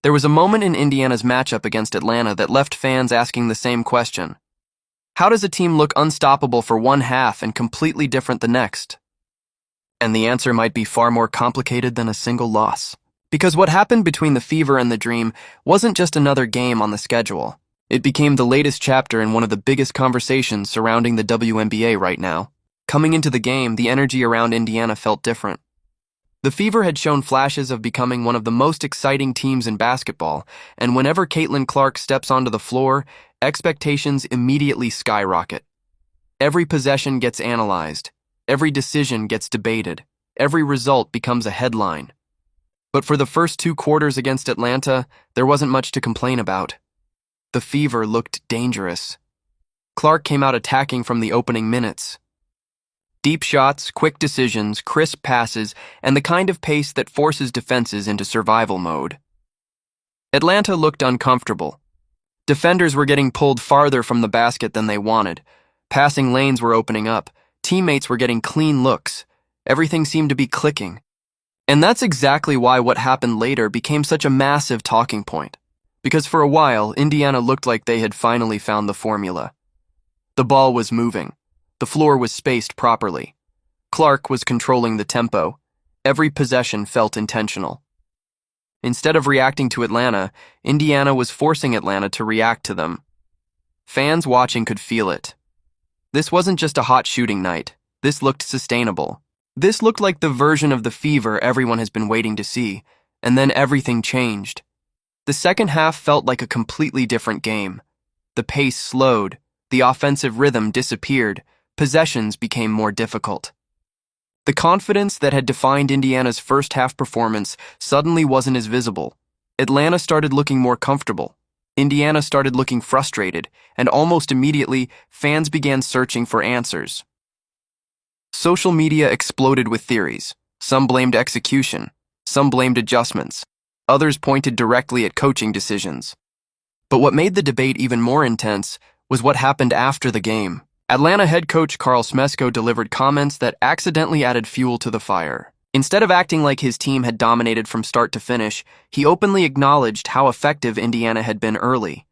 There was a moment in Indiana's matchup against Atlanta that left fans asking the same question. How does a team look unstoppable for one half and completely different the next? And the answer might be far more complicated than a single loss. Because what happened between the Fever and the Dream wasn't just another game on the schedule. It became the latest chapter in one of the biggest conversations surrounding the WNBA right now. Coming into the game, the energy around Indiana felt different. The Fever had shown flashes of becoming one of the most exciting teams in basketball, and whenever Caitlin Clark steps onto the floor, expectations immediately skyrocket. Every possession gets analyzed, every decision gets debated, every result becomes a headline. But for the first 2 quarters against Atlanta, there wasn't much to complain about. The Fever looked dangerous. Clark came out attacking from the opening minutes. Deep shots, quick decisions, crisp passes, and the kind of pace that forces defenses into survival mode. Atlanta looked uncomfortable. Defenders were getting pulled farther from the basket than they wanted. Passing lanes were opening up. Teammates were getting clean looks. Everything seemed to be clicking. And that's exactly why what happened later became such a massive talking point. Because for a while, Indiana looked like they had finally found the formula. The ball was moving. The floor was spaced properly. Clark was controlling the tempo. Every possession felt intentional. Instead of reacting to Atlanta, Indiana was forcing Atlanta to react to them. Fans watching could feel it. This wasn't just a hot shooting night. This looked sustainable. This looked like the version of the Fever everyone has been waiting to see, and then everything changed. The second half felt like a completely different game. The pace slowed, the offensive rhythm disappeared, possessions became more difficult. The confidence that had defined Indiana's first half performance suddenly wasn't as visible. Atlanta started looking more comfortable. Indiana started looking frustrated, and almost immediately, fans began searching for answers. Social media exploded with theories. Some blamed execution. Some blamed adjustments. Others pointed directly at coaching decisions. But what made the debate even more intense was what happened after the game. Atlanta head coach Karl Smesko delivered comments that accidentally added fuel to the fire. Instead of acting like his team had dominated from start to finish, he openly acknowledged how effective Indiana had been early.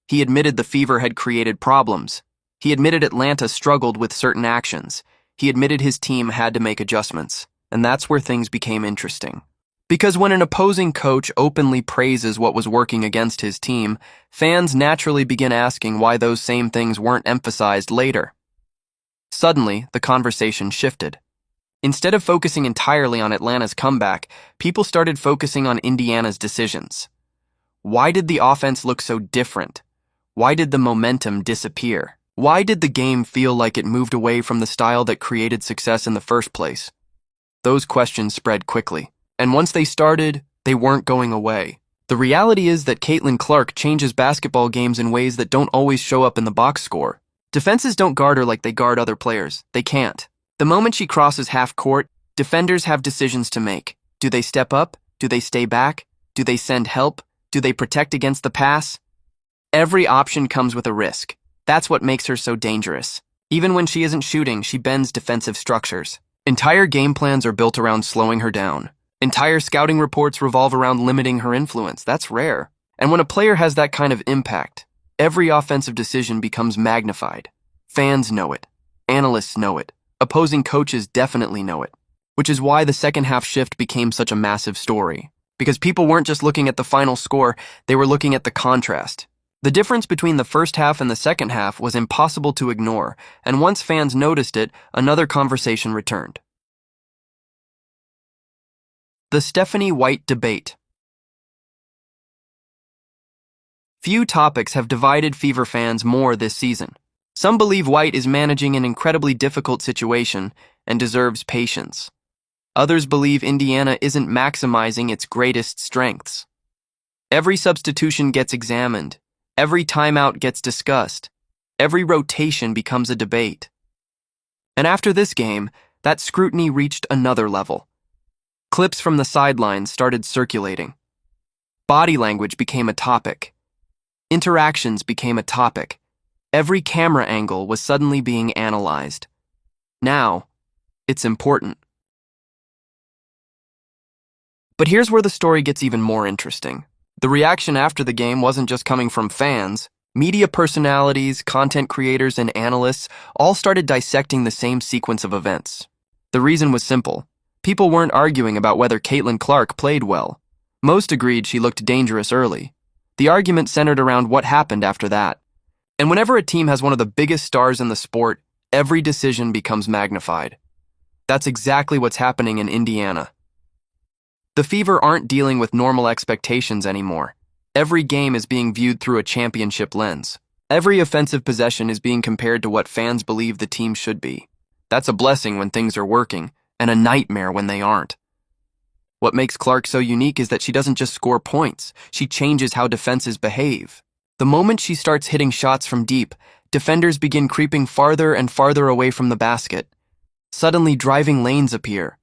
He admitted the Fever had created problems. He admitted Atlanta struggled with certain actions. He admitted his team had to make adjustments. And that's where things became interesting. Because when an opposing coach openly praises what was working against his team, fans naturally begin asking why those same things weren't emphasized later. Suddenly, the conversation shifted. Instead of focusing entirely on Atlanta's comeback, people started focusing on Indiana's decisions. Why did the offense look so different? Why did the momentum disappear? Why did the game feel like it moved away from the style that created success in the first place? Those questions spread quickly. And once they started, they weren't going away. The reality is that Caitlin Clark changes basketball games in ways that don't always show up in the box score. Defenses don't guard her like they guard other players. They can't. The moment she crosses half court, defenders have decisions to make. Do they step up? Do they stay back? Do they send help? Do they protect against the pass? Every option comes with a risk. That's what makes her so dangerous. Even when she isn't shooting, she bends defensive structures. Entire game plans are built around slowing her down. Entire scouting reports revolve around limiting her influence. That's rare. And when a player has that kind of impact, every offensive decision becomes magnified. Fans know it. Analysts know it. Opposing coaches definitely know it. Which is why the second half shift became such a massive story. Because people weren't just looking at the final score, they were looking at the contrast. The difference between the first half and the second half was impossible to ignore, and once fans noticed it, another conversation returned. The Stephanie White debate. Few topics have divided Fever fans more this season. Some believe White is managing an incredibly difficult situation and deserves patience. Others believe Indiana isn't maximizing its greatest strengths. Every substitution gets examined. Every timeout gets discussed. Every rotation becomes a debate. And after this game, that scrutiny reached another level. Clips from the sidelines started circulating. Body language became a topic. Interactions became a topic. Every camera angle was suddenly being analyzed. Now, it's important. But here's where the story gets even more interesting. The reaction after the game wasn't just coming from fans. Media personalities, content creators, and analysts all started dissecting the same sequence of events. The reason was simple. People weren't arguing about whether Caitlin Clark played well. Most agreed she looked dangerous early. The argument centered around what happened after that. And whenever a team has one of the biggest stars in the sport, every decision becomes magnified. That's exactly what's happening in Indiana. The Fever aren't dealing with normal expectations anymore. Every game is being viewed through a championship lens. Every offensive possession is being compared to what fans believe the team should be. That's a blessing when things are working, and a nightmare when they aren't. What makes Clark so unique is that she doesn't just score points, she changes how defenses behave. The moment she starts hitting shots from deep, defenders begin creeping farther and farther away from the basket. Suddenly, driving lanes appear.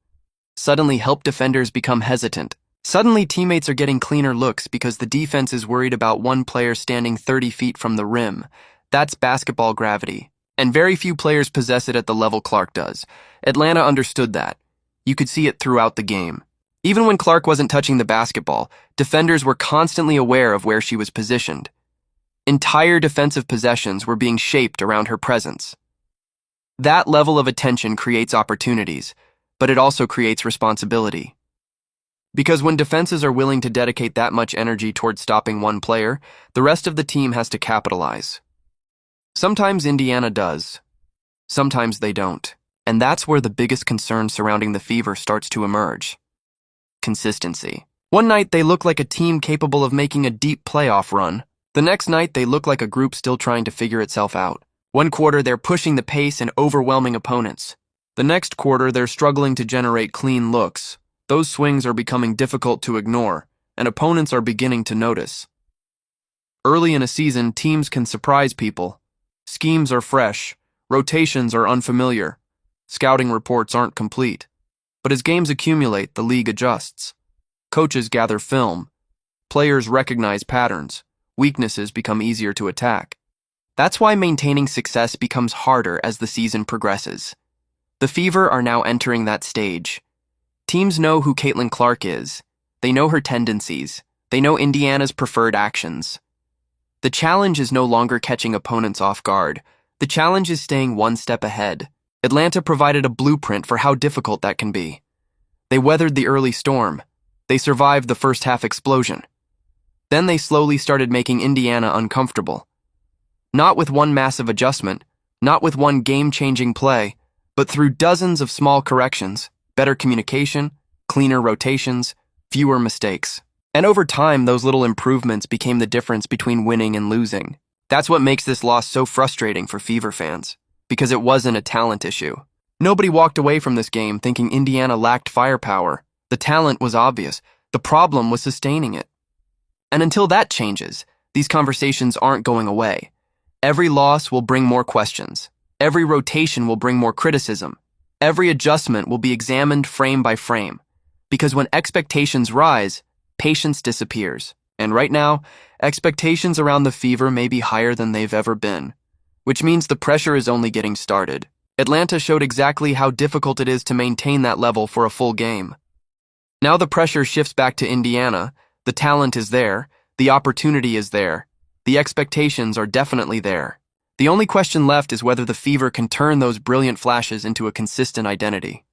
Suddenly, help defenders become hesitant. Suddenly, teammates are getting cleaner looks because the defense is worried about one player standing 30 feet from the rim. That's basketball gravity, and very few players possess it at the level Clark does. Atlanta understood that. You could see it throughout the game. Even when Clark wasn't touching the basketball, defenders were constantly aware of where she was positioned. Entire defensive possessions were being shaped around her presence. That level of attention creates opportunities, but it also creates responsibility. Because when defenses are willing to dedicate that much energy towards stopping one player, the rest of the team has to capitalize. Sometimes Indiana does. Sometimes they don't. And that's where the biggest concern surrounding the Fever starts to emerge. Consistency. One night they look like a team capable of making a deep playoff run. The next night they look like a group still trying to figure itself out. One quarter they're pushing the pace and overwhelming opponents. The next quarter they're struggling to generate clean looks. Those swings are becoming difficult to ignore, and opponents are beginning to notice. Early in a season, teams can surprise people. Schemes are fresh, rotations are unfamiliar, scouting reports aren't complete. But as games accumulate, the league adjusts. Coaches gather film. Players recognize patterns. Weaknesses become easier to attack. That's why maintaining success becomes harder as the season progresses. The Fever are now entering that stage. Teams know who Caitlin Clark is. They know her tendencies. They know Indiana's preferred actions. The challenge is no longer catching opponents off guard. The challenge is staying one step ahead. Atlanta provided a blueprint for how difficult that can be. They weathered the early storm. They survived the first half explosion. Then they slowly started making Indiana uncomfortable. Not with one massive adjustment, not with one game-changing play, but through dozens of small corrections. Better communication, cleaner rotations, fewer mistakes. And over time, those little improvements became the difference between winning and losing. That's what makes this loss so frustrating for Fever fans, because it wasn't a talent issue. Nobody walked away from this game thinking Indiana lacked firepower. The talent was obvious. The problem was sustaining it. And until that changes, these conversations aren't going away. Every loss will bring more questions. Every rotation will bring more criticism. Every adjustment will be examined frame by frame, because when expectations rise, patience disappears. And right now, expectations around the Fever may be higher than they've ever been, which means the pressure is only getting started. Atlanta showed exactly how difficult it is to maintain that level for a full game. Now the pressure shifts back to Indiana. The talent is there, the opportunity is there, the expectations are definitely there. The only question left is whether the Fever can turn those brilliant flashes into a consistent identity.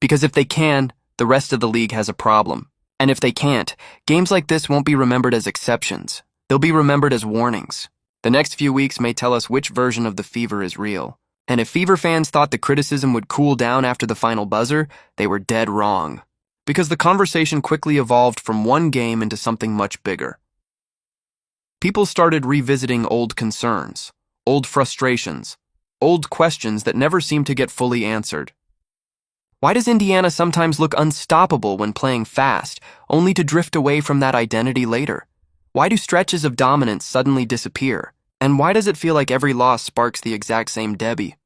Because if they can, the rest of the league has a problem. And if they can't, games like this won't be remembered as exceptions. They'll be remembered as warnings. The next few weeks may tell us which version of the Fever is real. And if Fever fans thought the criticism would cool down after the final buzzer, they were dead wrong. Because the conversation quickly evolved from one game into something much bigger. People started revisiting old concerns. Old frustrations, old questions that never seem to get fully answered. Why does Indiana sometimes look unstoppable when playing fast, only to drift away from that identity later? Why do stretches of dominance suddenly disappear? And why does it feel like every loss sparks the exact same Debbie?